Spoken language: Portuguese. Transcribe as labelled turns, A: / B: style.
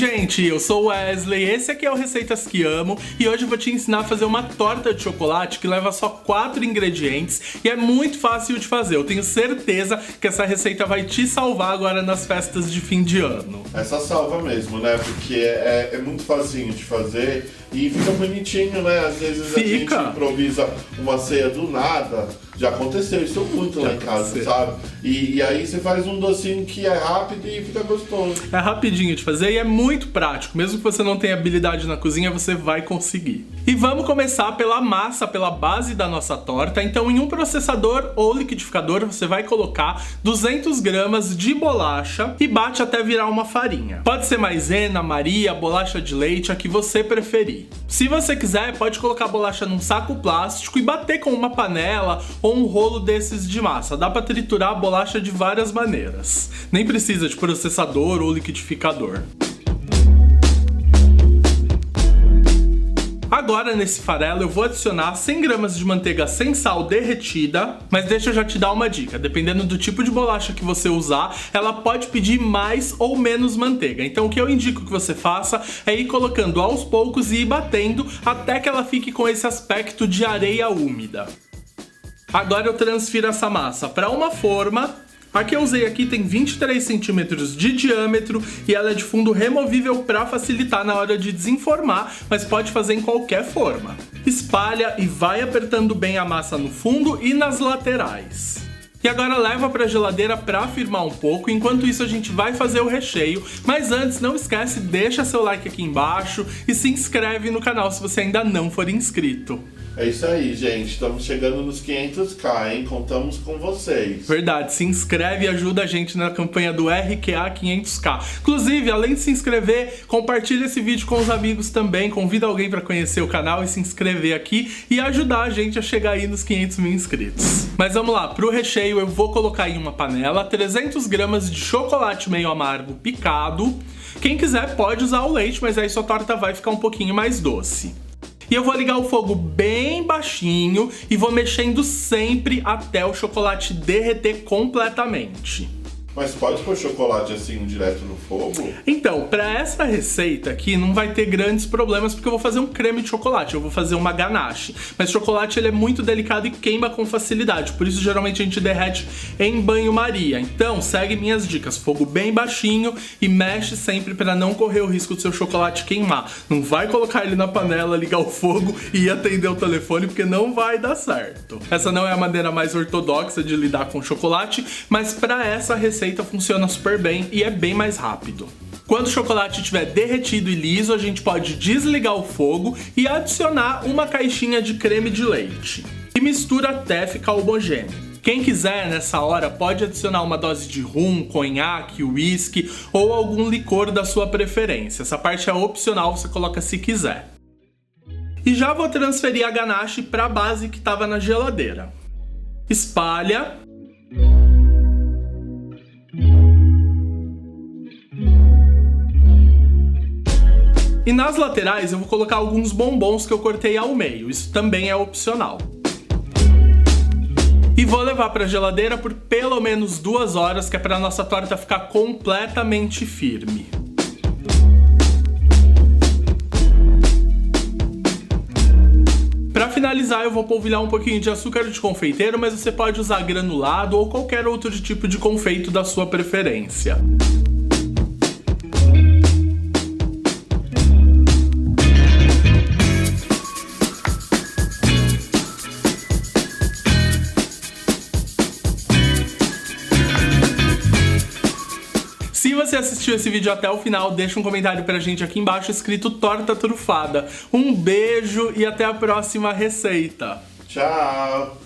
A: gente, eu sou o Wesley, esse aqui é o Receitas que Amo e hoje eu vou te ensinar a fazer uma torta de chocolate que leva só 4 ingredientes e é muito fácil de fazer. Eu tenho certeza que essa receita vai te salvar agora nas festas de fim de ano.
B: Essa salva mesmo, né? Porque é muito facinho de fazer e fica bonitinho, né? Às vezes a gente improvisa uma ceia do nada. Já aconteceu isso muito lá em casa, sabe? E aí você faz um docinho que é rápido e fica gostoso.
A: É rapidinho de fazer e é muito prático. Mesmo que você não tenha habilidade na cozinha, você vai conseguir. E vamos começar pela massa, pela base da nossa torta. Então em um processador ou liquidificador você vai colocar 200 gramas de bolacha e bate até virar uma farinha. Pode ser maisena, Maria, bolacha de leite, a que você preferir. Se você quiser, pode colocar a bolacha num saco plástico e bater com uma panela ou um rolo desses de massa. Dá pra triturar a bolacha de várias maneiras. Nem precisa de processador ou liquidificador. Agora nesse farelo eu vou adicionar 100 gramas de manteiga sem sal derretida, mas deixa eu já te dar uma dica, dependendo do tipo de bolacha que você usar, ela pode pedir mais ou menos manteiga. Então o que eu indico que você faça é ir colocando aos poucos e ir batendo até que ela fique com esse aspecto de areia úmida. Agora eu transfiro essa massa para uma forma. A que eu usei aqui tem 23 centímetros de diâmetro e ela é de fundo removível para facilitar na hora de desenformar, mas pode fazer em qualquer forma. Espalha e vai apertando bem a massa no fundo e nas laterais. E agora leva para a geladeira para firmar um pouco, enquanto isso a gente vai fazer o recheio. Mas antes, não esquece, deixa seu like aqui embaixo e se inscreve no canal se você ainda não for inscrito.
B: É isso aí, gente. Estamos chegando nos 500k, hein? Contamos com vocês.
A: Verdade, se inscreve e ajuda a gente na campanha do RQA 500k. Inclusive, além de se inscrever, compartilha esse vídeo com os amigos também. Convida alguém para conhecer o canal e se inscrever aqui e ajudar a gente a chegar aí nos 500 mil inscritos. Mas vamos lá, para o recheio eu vou colocar em uma panela 300 gramas de chocolate meio amargo picado. Quem quiser pode usar o leite, mas aí sua torta vai ficar um pouquinho mais doce. E eu vou ligar o fogo bem baixinho e vou mexendo sempre até o chocolate derreter completamente.
B: Mas pode pôr chocolate assim direto no fogo?
A: Então, para essa receita aqui não vai ter grandes problemas porque eu vou fazer um creme de chocolate, eu vou fazer uma ganache. Mas o chocolate ele é muito delicado e queima com facilidade, por isso geralmente a gente derrete em banho-maria. Então, segue minhas dicas, fogo bem baixinho e mexe sempre para não correr o risco do seu chocolate queimar. Não vai colocar ele na panela, ligar o fogo e atender o telefone porque não vai dar certo. Essa não é a maneira mais ortodoxa de lidar com chocolate, mas para essa receita funciona super bem e é bem mais rápido. Quando o chocolate estiver derretido e liso, a gente pode desligar o fogo e adicionar uma caixinha de creme de leite. E mistura até ficar homogêneo. Quem quiser nessa hora pode adicionar uma dose de rum, conhaque, whisky ou algum licor da sua preferência. Essa parte é opcional, você coloca se quiser. E já vou transferir a ganache para a base que estava na geladeira. Espalha. E nas laterais eu vou colocar alguns bombons que eu cortei ao meio, isso também é opcional. E vou levar para a geladeira por pelo menos 2 horas, que é para a nossa torta ficar completamente firme. Para finalizar, eu vou polvilhar um pouquinho de açúcar de confeiteiro, mas você pode usar granulado ou qualquer outro tipo de confeito da sua preferência. Se você assistiu esse vídeo até o final, deixa um comentário pra gente aqui embaixo escrito torta trufada. Um beijo e até a próxima receita.
B: Tchau!